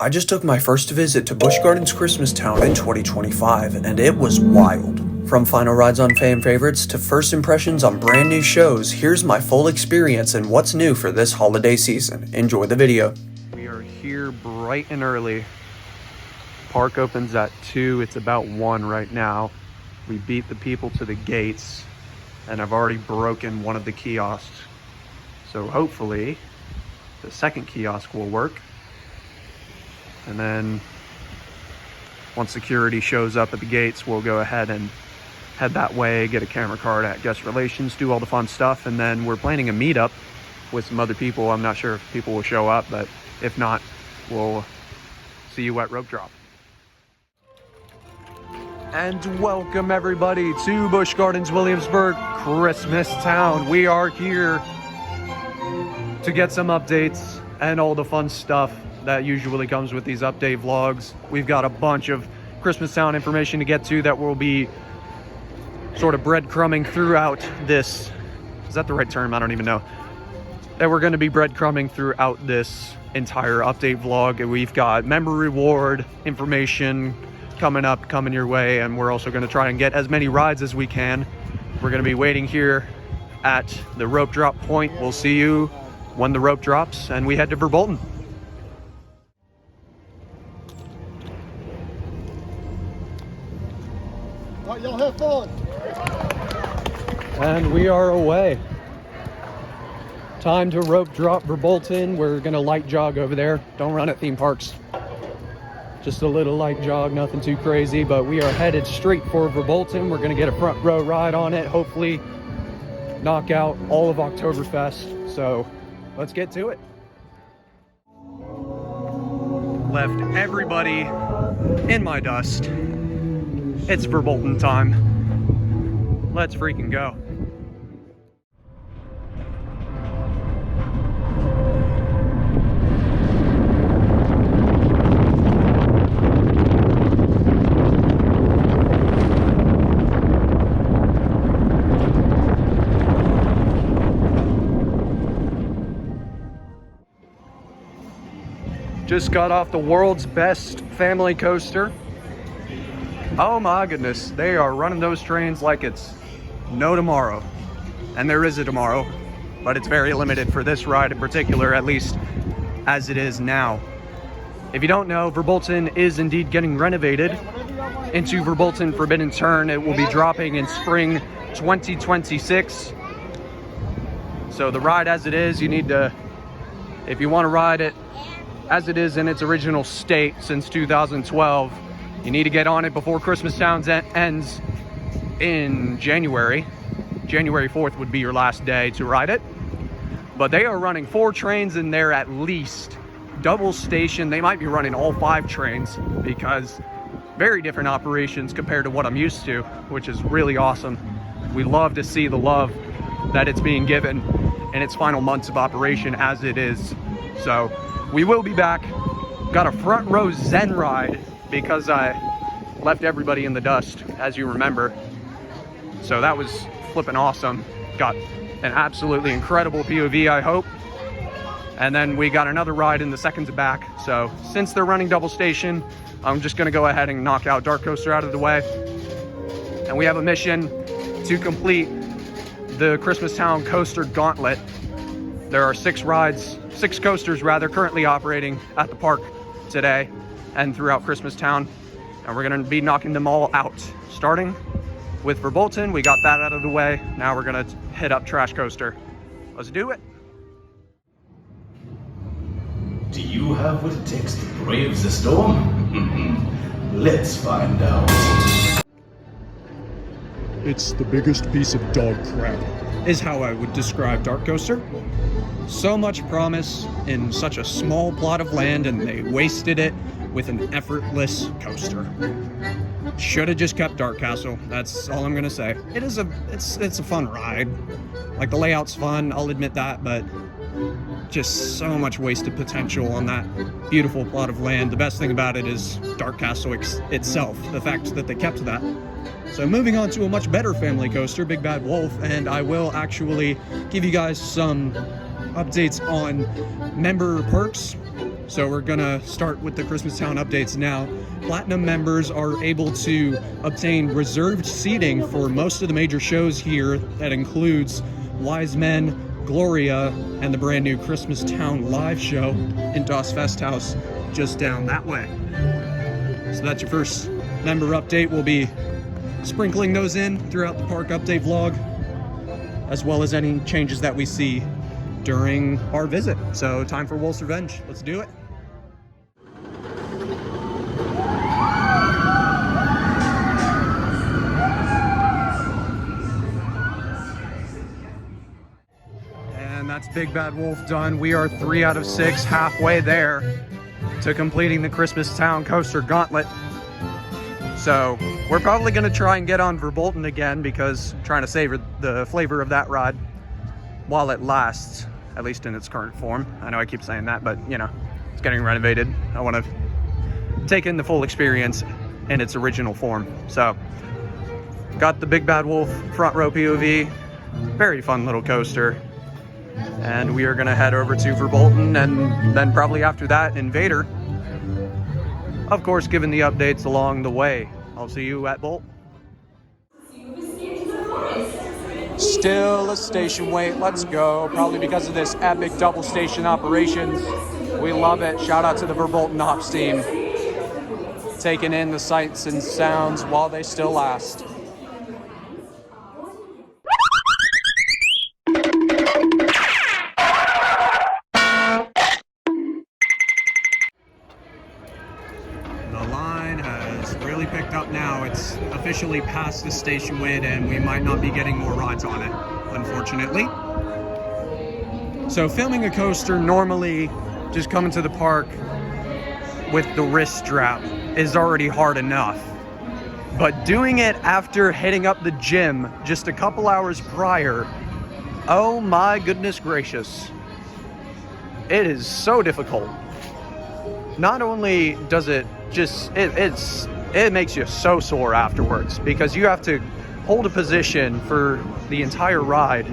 I just took my first visit to Busch Gardens Christmas Town in 2025, and it was wild. From final rides on fan favorites to first impressions on brand new shows, here's my full experience and what's new for this holiday season. Enjoy the video. We are here bright and early. Park opens at 2, it's about 1 right now. We beat the people to the gates, and I've already broken one of the kiosks. So hopefully, the second kiosk will work. And then once security shows up at the gates, we'll go ahead and head that way, get a camera card at guest relations, do all the fun stuff. And then we're planning a meetup with some other people. I'm not sure if people will show up, but if not, we'll see you at rope drop. And welcome everybody to Busch Gardens Williamsburg, Christmas Town. We are here to get some updates and all the fun stuff that usually comes with these update vlogs. We've got a bunch of Christmas Town information to get to that will be sort of breadcrumbing throughout this. Is that the right term? I don't even know. That we're going to be breadcrumbing throughout this entire update vlog. And we've got member reward information coming your way, and we're also going to try and get as many rides as we can. We're going to be waiting here at the rope drop point. We'll see you when the rope drops and we head to Verbolten. All right, y'all have fun. And we are away. Time to rope drop Verbolten. We're gonna light jog over there. Don't run at theme parks. Just a little light jog, nothing too crazy, but we are headed straight for Verbolten. We're gonna get a front row ride on it, hopefully knock out all of Oktoberfest. So let's get to it. Left everybody in my dust. It's Verbolten time. Let's freaking go. Just got off the world's best family coaster. Oh my goodness, they are running those trains like it's no tomorrow. And there is a tomorrow, but it's very limited for this ride in particular, at least as it is now. If you don't know, Verbolten is indeed getting renovated into Verbolten Forbidden Turn. It will be dropping in spring 2026. So the ride as it is, you need to, if you want to ride it as it is in its original state since 2012, you need to get on it before Christmas Town ends in January. January 4th would be your last day to ride it. But they are running 4 trains in there at least. Double station, they might be running all 5 trains because very different operations compared to what I'm used to, which is really awesome. We love to see the love that it's being given in its final months of operation as it is. So we will be back. Got a front row Zen Ride because I left everybody in the dust, as you remember. So that was flipping awesome. Got an absolutely incredible POV, I hope. And then we got another ride in the seconds back. So since they're running double station, I'm just gonna go ahead and knock out TrashKoaster out of the way. And we have a mission to complete the Christmas Town Coaster Gauntlet. There are 6 coasters currently operating at the park today and throughout Christmas Town, and we're gonna be knocking them all out. Starting with Verbolten, we got that out of the way. Now we're gonna hit up TrashKoaster. Let's do it. Do you have what it takes to brave the storm? Let's find out. It's the biggest piece of dog crap, is how I would describe TrashKoaster. So much promise in such a small plot of land, and they wasted it with an effortless coaster. Should have just kept Dark Castle. That's all I'm gonna say. It's a fun ride. Like, the layout's fun, I'll admit that, but just so much wasted potential on that beautiful plot of land. The best thing about it is Dark Castle itself, the fact that they kept that. So moving on to a much better family coaster, Big Bad Wolf, and I will actually give you guys some updates on member perks. So we're gonna start with the Christmas Town updates now. Platinum members are able to obtain reserved seating for most of the major shows here. That includes Wise Men, Gloria, and the brand new Christmas Town live show in Das Festhaus, just down that way. So that's your first member update. We'll be sprinkling those in throughout the park update vlog, as well as any changes that we see during our visit. So time for Wolf's Revenge. Let's do it. And that's Big Bad Wolf done. We are 3 out of 6, halfway there to completing the Christmas Town Coaster Gauntlet. So we're probably gonna try and get on Verbolten again, because I'm trying to savor the flavor of that ride while it lasts, at least in its current form. I know I keep saying that, but you know, it's getting renovated. I want to take in the full experience in its original form. So got the Big Bad Wolf front row POV, very fun little coaster. And we are gonna head over to Verbolten, and then probably after that, Invader. Of course, given the updates along the way. I'll see you at Bolt. Still a station wait, let's go. Probably because of this epic double station operations. We love it. Shout out to the Verbolten Ops team. Taking in the sights and sounds while they still last. Picked up now. It's officially past the station wait, and we might not be getting more rides on it, unfortunately. So filming a coaster, normally just coming to the park with the wrist strap is already hard enough, but doing it after hitting up the gym just a couple hours prior, oh my goodness gracious, it is so difficult. Not only does it just it makes you so sore afterwards, because you have to hold a position for the entire ride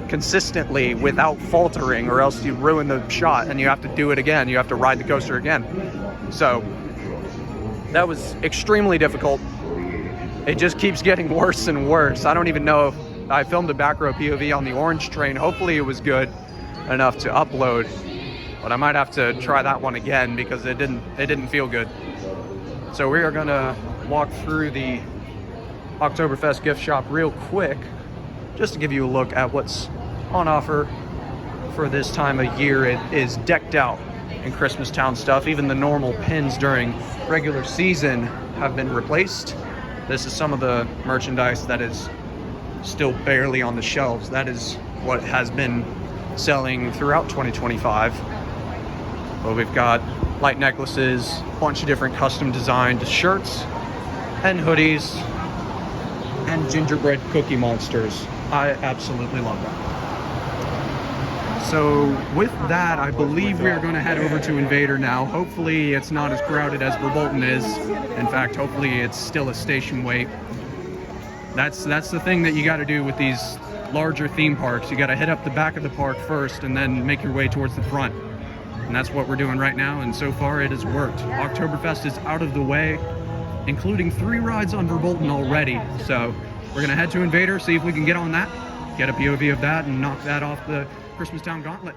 consistently without faltering, or else you ruin the shot and you have to do it again. You have to ride the coaster again. So that was extremely difficult. It just keeps getting worse and worse. I don't even know if I filmed a back row POV on the orange train. Hopefully it was good enough to upload, but I might have to try that one again because it didn't feel good. So we are gonna walk through the Oktoberfest gift shop real quick, just to give you a look at what's on offer for this time of year. It is decked out in Christmas Town stuff. Even the normal pins during regular season have been replaced. This is some of the merchandise that is still barely on the shelves. That is what has been selling throughout 2025. But we've got light necklaces, a bunch of different custom designed shirts and hoodies, and gingerbread cookie monsters. I absolutely love that. So with that, I believe we are going to head over to Invader now. Hopefully it's not as crowded as Verbolten is. In fact, hopefully it's still a station wait. That's the thing that you got to do with these larger theme parks. You got to hit up the back of the park first and then make your way towards the front. And that's what we're doing right now, and so far it has worked. Oktoberfest is out of the way, including 3 rides on Verbolten already. So we're gonna head to Invader, see if we can get on that, get a POV of that, and knock that off the Christmas Town Gauntlet.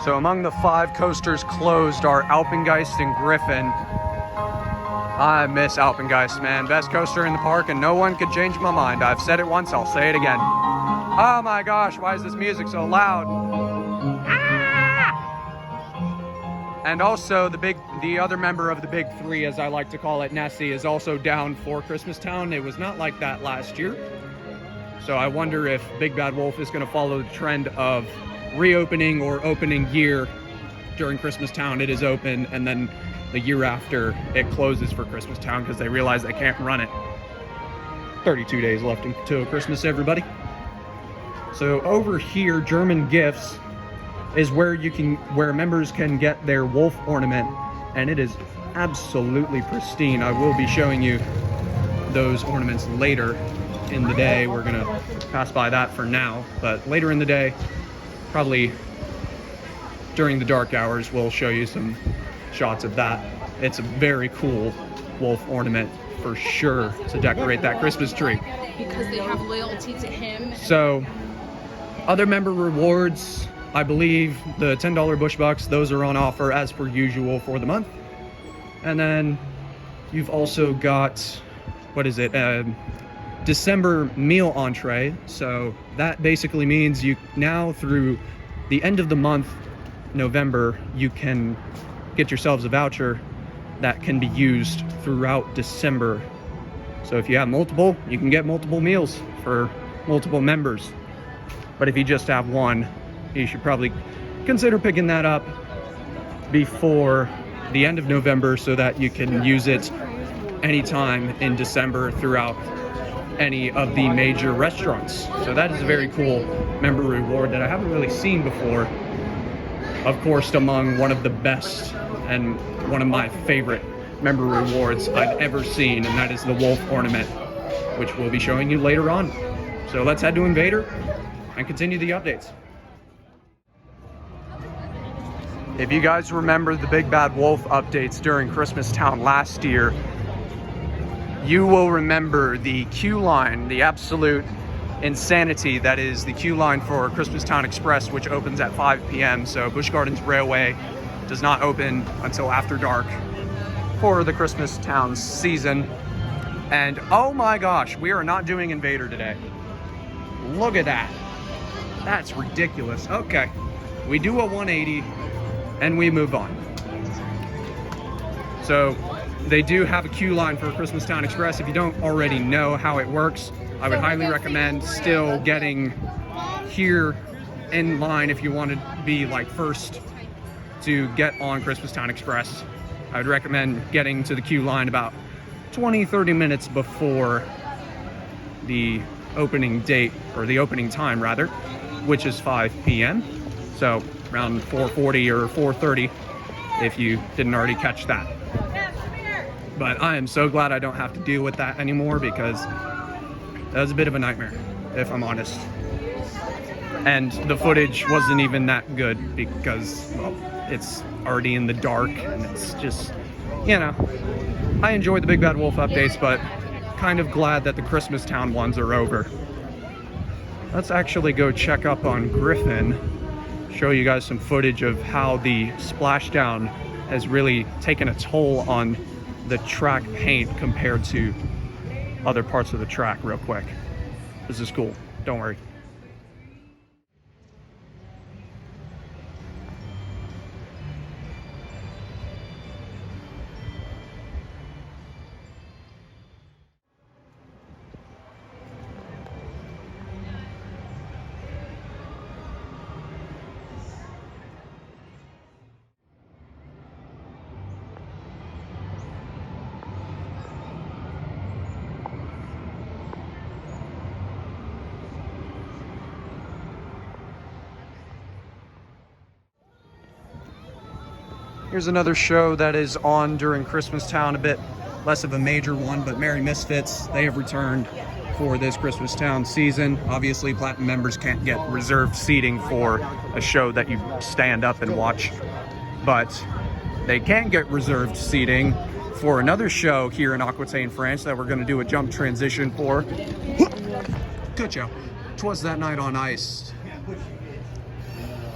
So among the 5 coasters closed are Alpengeist and Griffin. I miss Alpengeist, man. Best coaster in the park, and no one could change my mind. I've said it once, I'll say it again. Oh my gosh, why is this music so loud? And also the other member of the big 3, as I like to call it, Nessie, is also down for Christmas Town. It was not like that last year. So I wonder if Big Bad Wolf is going to follow the trend of reopening or opening year during Christmas Town. It is open, and then the year after it closes for Christmas Town because they realize they can't run it. 32 days left until Christmas, everybody. So over here, German Gifts is where members can get their wolf ornament, and it is absolutely pristine. I will be showing you those ornaments later in the day. We're gonna pass by that for now, but later in the day, probably during the dark hours, we'll show you some shots of that. It's a very cool wolf ornament for sure to decorate that Christmas tree. Because they have loyalty to him. So, other member rewards, I believe the $10 Busch Bucks, those are on offer as per usual for the month. And then you've also got, what is it, December meal entree. So that basically means you now through the end of the month, November, you can get yourselves a voucher that can be used throughout December. So if you have multiple, you can get multiple meals for multiple members. But if you just have one, you should probably consider picking that up before the end of November so that you can use it anytime in December throughout any of the major restaurants. So that is a very cool member reward that I haven't really seen before. Of course, among one of the best and one of my favorite member rewards I've ever seen, and that is the wolf ornament, which we'll be showing you later on. So let's head to Invader and continue the updates. If you guys remember the Big Bad Wolf updates during Christmas Town last year, you will remember the queue line, the absolute insanity that is the queue line for Christmas Town Express, which opens at 5 p.m. So Busch Gardens Railway does not open until after dark for the Christmas Town season. And oh my gosh, we are not doing Invader today. Look at that. That's ridiculous. Okay, we do a 180 and we move on. So they do have a queue line for Christmas Town Express. If you don't already know how it works, I would highly recommend still getting here in line if you want to be like first to get on Christmas Town Express. I would recommend getting to the queue line about 20-30 minutes before the opening date, or the opening time rather, which is 5 p.m. So around 4:40 or 4:30 if you didn't already catch that. But I am so glad I don't have to deal with that anymore, because that was a bit of a nightmare, if I'm honest. And the footage wasn't even that good because, well, it's already in the dark and it's just, you know, I enjoyed the Big Bad Wolf updates, but kind of glad that the Christmas Town ones are over. Let's actually go check up on Griffin, show you guys some footage of how the splashdown has really taken a toll on the track paint compared to other parts of the track real quick. This is cool, don't worry. Here's another show that is on during Christmas Town, a bit less of a major one, but Merry Misfits, they have returned for this Christmas Town season. Obviously, Platinum members can't get reserved seating for a show that you stand up and watch, but they can get reserved seating for another show here in Aquitaine, France, that we're going to do a jump transition for. Good show. 'Twas That Night on Ice.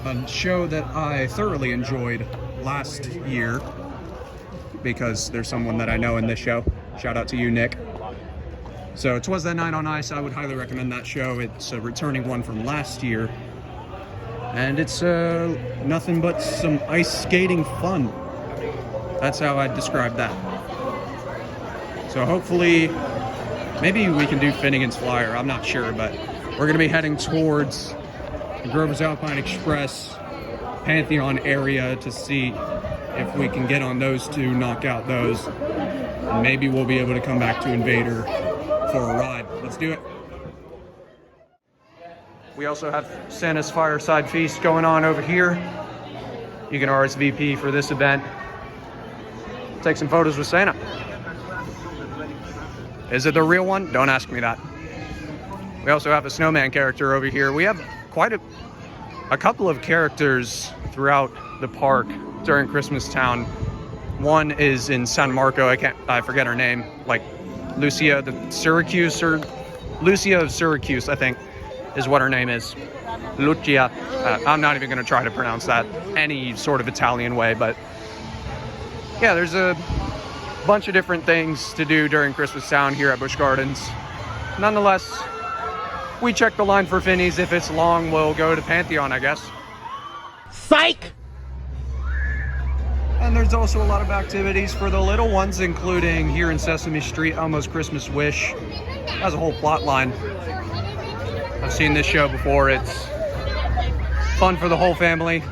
A show that I thoroughly enjoyed last year because there's someone that I know in this show. Shout out to you, Nick. So 'Twas That Night on Ice, I would highly recommend that show. It's a returning one from last year, and it's nothing but some ice skating fun. That's how I'd describe that. So hopefully, maybe we can do Finnegan's Flyer, I'm not sure, but we're gonna be heading towards the Grover's Alpine Express Pantheon area to see if we can get on those two, knock out those, and maybe we'll be able to come back to Invader for a ride. Let's do it. We also have Santa's Fireside Feast going on over here. You can RSVP for this event. Take some photos with Santa. Is it the real one? Don't ask me that. We also have a snowman character over here. We have quite a couple of characters throughout the park during Christmas Town. One is in San Marco. I forget her name. Like Lucia of Syracuse, I think, is what her name is. Lucia. I'm not even going to try to pronounce that any sort of Italian way, but yeah, there's a bunch of different things to do during Christmas Town here at Busch Gardens. Nonetheless, we check the line for Finny's. If it's long, we'll go to Pantheon, I guess. Psych! And there's also a lot of activities for the little ones, including here in Sesame Street, Elmo's Christmas Wish. Has a whole plot line. I've seen this show before. It's fun for the whole family.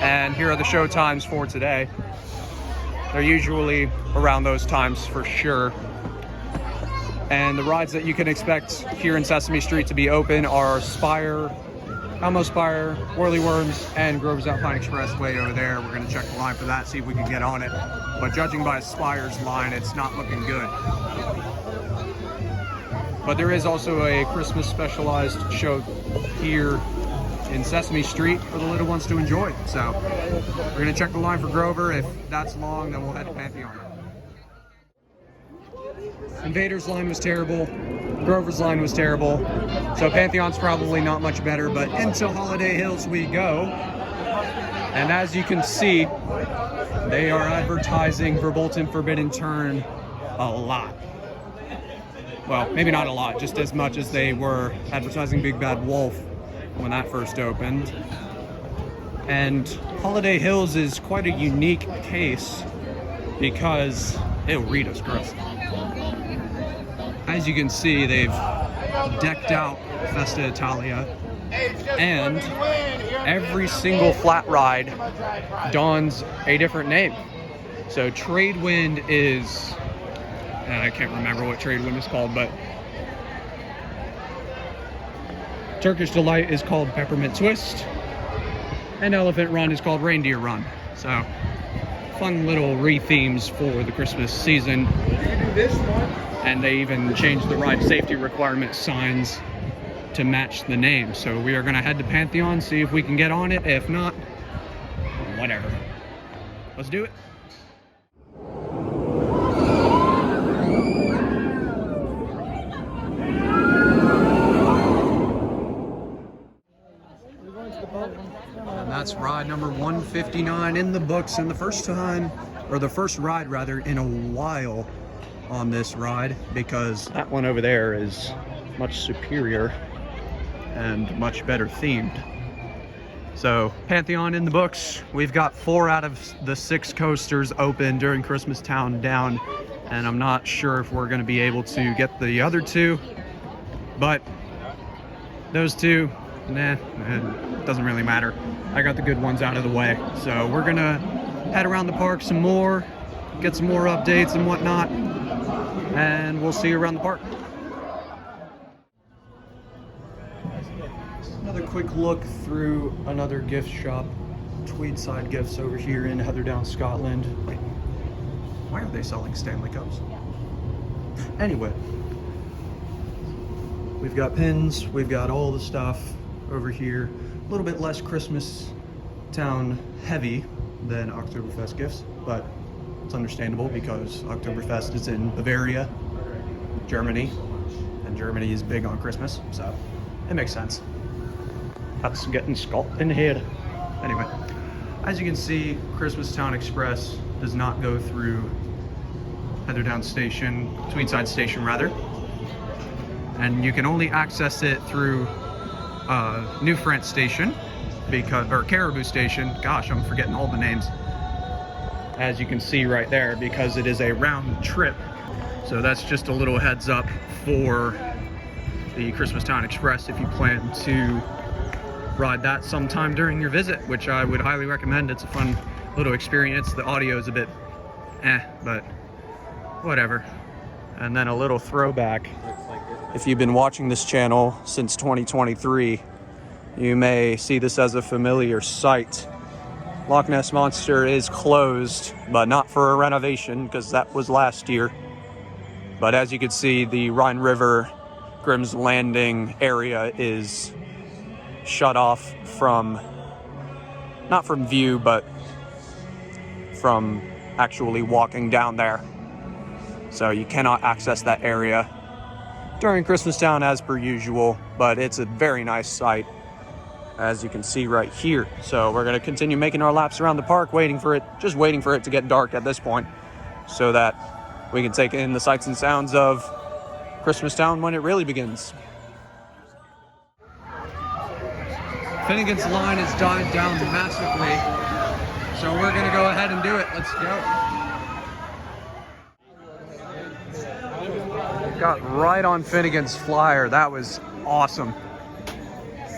And here are the show times for today. They're usually around those times for sure. And the rides that you can expect here in Sesame Street to be open are Spire, Elmo Spire, Whirly Worms, and Grover's Alpine Express way over there. We're going to check the line for that, see if we can get on it. But judging by Spire's line, it's not looking good. But there is also a Christmas specialized show here in Sesame Street for the little ones to enjoy. So we're going to check the line for Grover. If that's long, then we'll head to Pantheon. Invader's line was terrible. Grover's line was terrible. So Pantheon's probably not much better, but into Holiday Hills we go. And as you can see, they are advertising Verbolten Forbidden Turn a lot. Well, maybe not a lot, just as much as they were advertising Big Bad Wolf when that first opened. And Holiday Hills is quite a unique case because, ew, Rita's gross. As you can see, they've decked out Festa Italia, and every single flat ride dons a different name. So Tradewind is, I can't remember what Tradewind is called, but Turkish Delight is called Peppermint Twist, and Elephant Run is called Reindeer Run. So fun little re-themes for the Christmas season. And they even changed the ride safety requirement signs to match the name. So we are going to head to Pantheon, see if we can get on it. If not, whatever. Let's do it. And that's ride number 159 in the books, and the first time, or the first ride rather, in a while on this ride, because that one over there is much superior and much better themed. So Pantheon in the books. We've got 4 out of the 6 coasters open during Christmas Town down, and I'm not sure if we're going to be able to get the other 2, but those 2, nah, it doesn't really matter. I got the good ones out of the way. So we're gonna head around the park some more, get some more updates and whatnot, and we'll see you around the park. Another quick look through another gift shop, Tweedside Gifts over here in Heatherdowns, Scotland. Wait, why are they selling Stanley Cups? Anyway, we've got pins, we've got all the stuff over here. A little bit less Christmas Town heavy than Oktoberfest gifts, but it's understandable because Oktoberfest is in Bavaria, Germany, and Germany is big on Christmas, so it makes sense. That's getting sculpted in here. Anyway, as you can see, Christmas Town Express does not go through Heatherdowns Station, Tweedside Station rather, and you can only access it through New France Station, or Caribou Station. Gosh, I'm forgetting all the names. As you can see right there, because it is a round trip. So that's just a little heads up for the Christmas Town Express if you plan to ride that sometime during your visit, which I would highly recommend. It's a fun little experience. The audio is a bit but whatever. And then a little throwback. If you've been watching this channel since 2023, you may see this as a familiar sight. Loch Ness Monster is closed, but not for a renovation, because that was last year. But as you can see, the Rhine River Grimm's Landing area is shut off from, not from view, but from actually walking down there. So you cannot access that area during Christmastown as per usual, but it's a very nice sight, as you can see right here. So we're going to continue making our laps around the park, waiting for it to get dark at this point, so that we can take in the sights and sounds of Christmastown when it really begins. Finnegan's line has died down massively, so we're going to go ahead and do it. Let's go. Got right on Finnegan's flyer. That was awesome.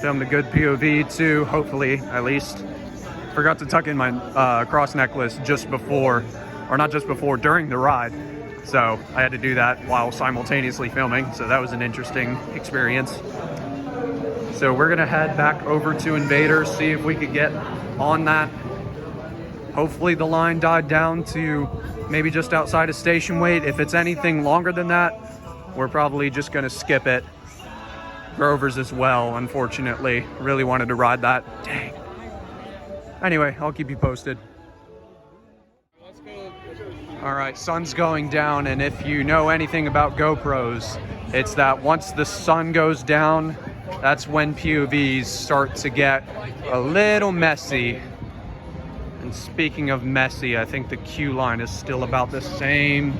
Filmed a good POV too, hopefully, at least. Forgot to tuck in my cross necklace just before, or not just before, during the ride. So I had to do that while simultaneously filming. So that was an interesting experience. So we're gonna head back over to Invader, see if we could get on that. Hopefully the line died down to maybe just outside of station weight. If it's anything longer than that, we're probably just gonna skip it. Grover's as well, unfortunately. Really wanted to ride that. Dang. Anyway, I'll keep you posted. All right, sun's going down, and if you know anything about GoPros, it's that once the sun goes down, that's when POVs start to get a little messy. And speaking of messy, I think the queue line is still about the same.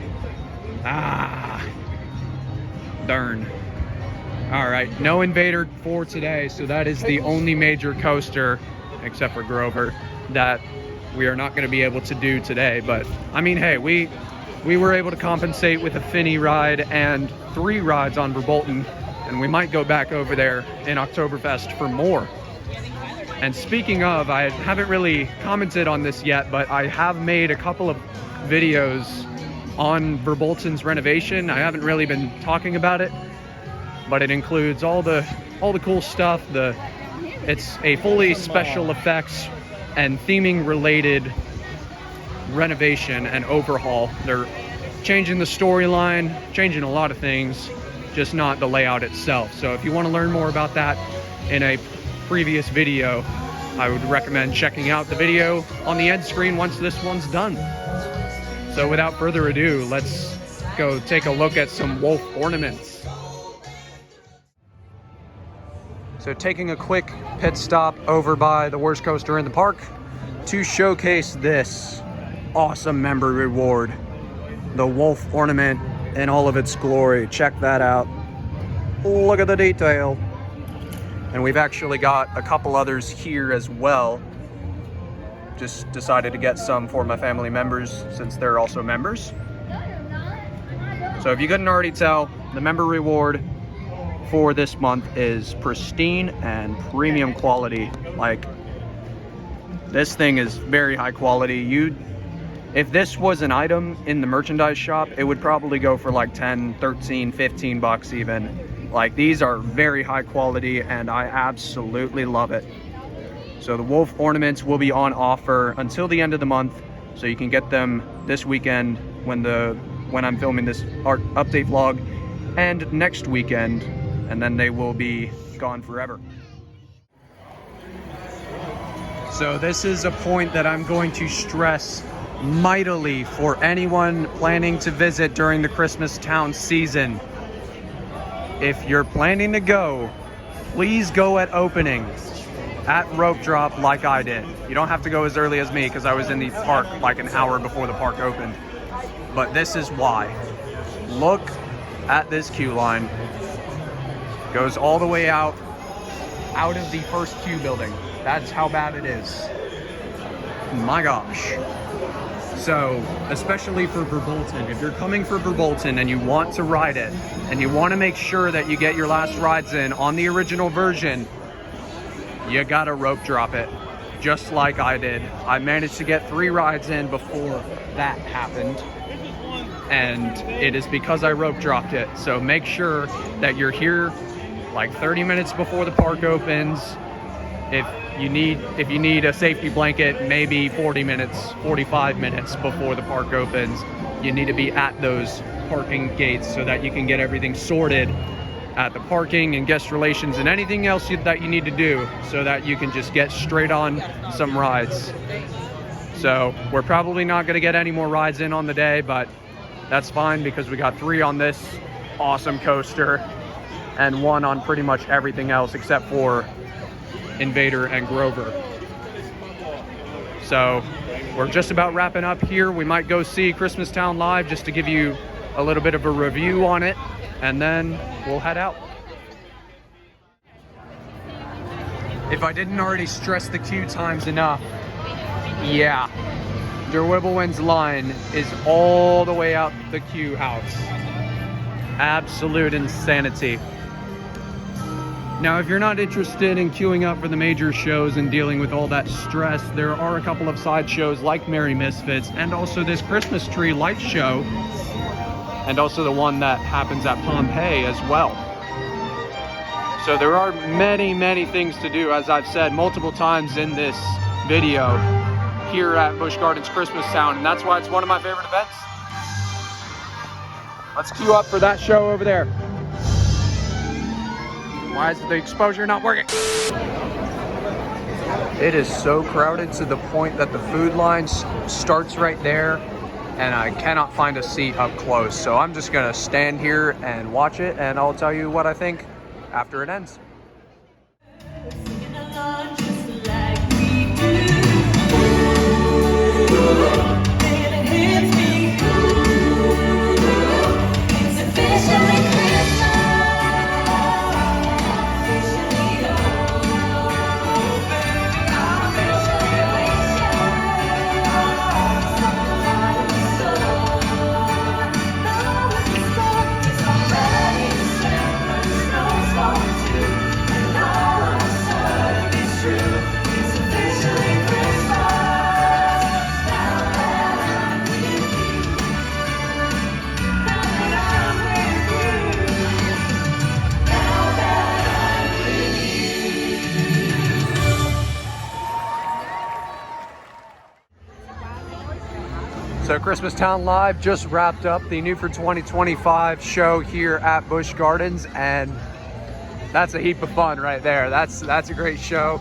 Darn. All right, no Invader for today, so that is the only major coaster, except for Grover, that we are not going to be able to do today. But I mean, hey, we were able to compensate with a Finny ride and 3 rides on Verbolten, and we might go back over there in Oktoberfest for more. And speaking of, I haven't really commented on this yet, but I have made a couple of videos on Verbolten's renovation. I haven't really been talking about it, but it includes all the cool stuff. It's a fully special effects and theming related renovation and overhaul. They're changing the storyline, changing a lot of things, just not the layout itself. So if you want to learn more about that in a previous video, I would recommend checking out the video on the end screen once this one's done. So without further ado, let's go take a look at some wolf ornaments. So taking a quick pit stop over by the worst coaster in the park to showcase this awesome member reward, the wolf ornament in all of its glory. Check that out. Look at the detail. And we've actually got a couple others here as well. Just decided to get some for my family members since they're also members. So if you couldn't already tell, the member reward for this month is pristine and premium quality. Like, this thing is very high quality. If this was an item in the merchandise shop, it would probably go for like 10, 13, 15 bucks even. Like, these are very high quality and I absolutely love it. So the wolf ornaments will be on offer until the end of the month, so you can get them this weekend when I'm filming this art update vlog, and next weekend, and then they will be gone forever. So this is a point that I'm going to stress mightily for anyone planning to visit during the Christmastown season. If you're planning to go, please go at opening, at rope drop like I did. You don't have to go as early as me because I was in the park like an hour before the park opened. But this is why. Look at this queue line. Goes all the way out of the first queue building. That's how bad it is. My gosh. So, especially for Verbolten, if you're coming for Verbolten and you want to ride it, and you want to make sure that you get your last rides in on the original version, you gotta rope drop it, just like I did. I managed to get 3 rides in before that happened, and it is because I rope dropped it. So make sure that you're here like 30 minutes before the park opens. If you need a safety blanket, maybe 40 minutes, 45 minutes before the park opens. You need to be at those parking gates so that you can get everything sorted at the parking and guest relations and anything else that you need to do so that you can just get straight on some rides. So we're probably not going to get any more rides in on the day, but that's fine because we got 3 on this awesome coaster and 1 on pretty much everything else except for Invader and Grover. So we're just about wrapping up here. We might go see Christmas Town live just to give you a little bit of a review on it, and then we'll head out. If I didn't already stress the queue times enough, yeah, Der Wibbelwind's line is all the way out the queue house. Absolute insanity. Now, if you're not interested in queuing up for the major shows and dealing with all that stress, there are a couple of side shows like Merry Misfits and also this Christmas tree light show, and also the one that happens at Pompeii as well. So there are many things to do, as I've said multiple times in this video, here at Busch Gardens Christmas Town, and that's why it's one of my favorite events. Let's queue up for that show over there. Why is the exposure not working? It is so crowded to the point that the food line starts right there, and I cannot find a seat up close. So I'm just gonna stand here and watch it, and I'll tell you what I think after it ends. So Christmas Town Live just wrapped up the New for 2025 show here at Busch Gardens, and that's a heap of fun right there. That's a great show.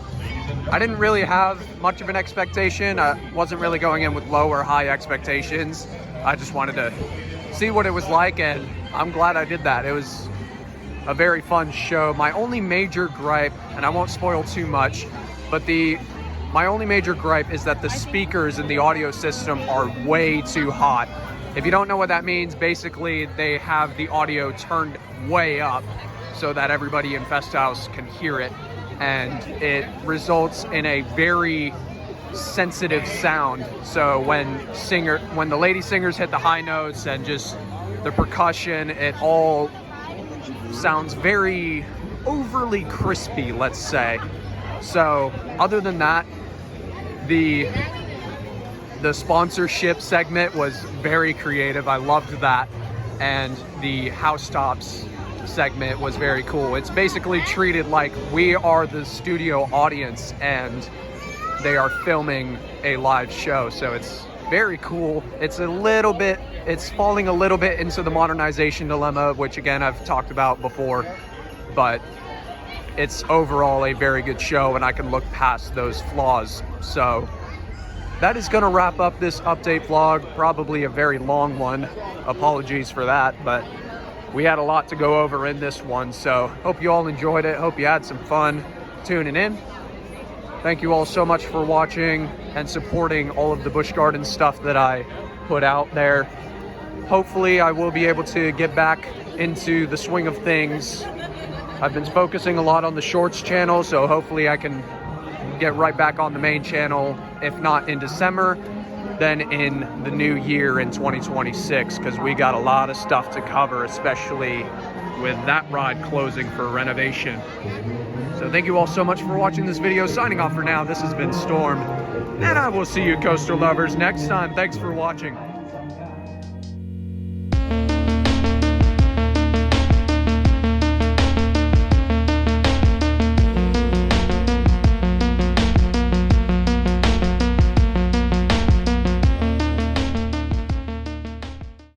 I didn't really have much of an expectation. I wasn't really going in with low or high expectations. I just wanted to see what it was like, and I'm glad I did that. It was a very fun show. My only major gripe, and I won't spoil too much, but my only major gripe is that the speakers in the audio system are way too hot. If you don't know what that means, basically they have the audio turned way up so that everybody in Fest House can hear it, and it results in a very sensitive sound. So when the lady singers hit the high notes and just the percussion, it all sounds very overly crispy, let's say. So other than that, the sponsorship segment was very creative. I loved that. And the housetops segment was very cool. It's basically treated like we are the studio audience and they are filming a live show. So it's very cool. It's falling a little bit into the modernization dilemma, which again, I've talked about before, but it's overall a very good show and I can look past those flaws. So that is gonna wrap up this update vlog, probably a very long one. Apologies for that, but we had a lot to go over in this one. So hope you all enjoyed it. Hope you had some fun tuning in. Thank you all so much for watching and supporting all of the Busch Gardens stuff that I put out there. Hopefully I will be able to get back into the swing of things. I've been focusing a lot on the shorts channel, so hopefully I can get right back on the main channel, if not in December, then in the new year in 2026, because we got a lot of stuff to cover, especially with that ride closing for renovation. So thank you all so much for watching this video. Signing off for now, this has been Storm, and I will see you coaster lovers next time. Thanks for watching.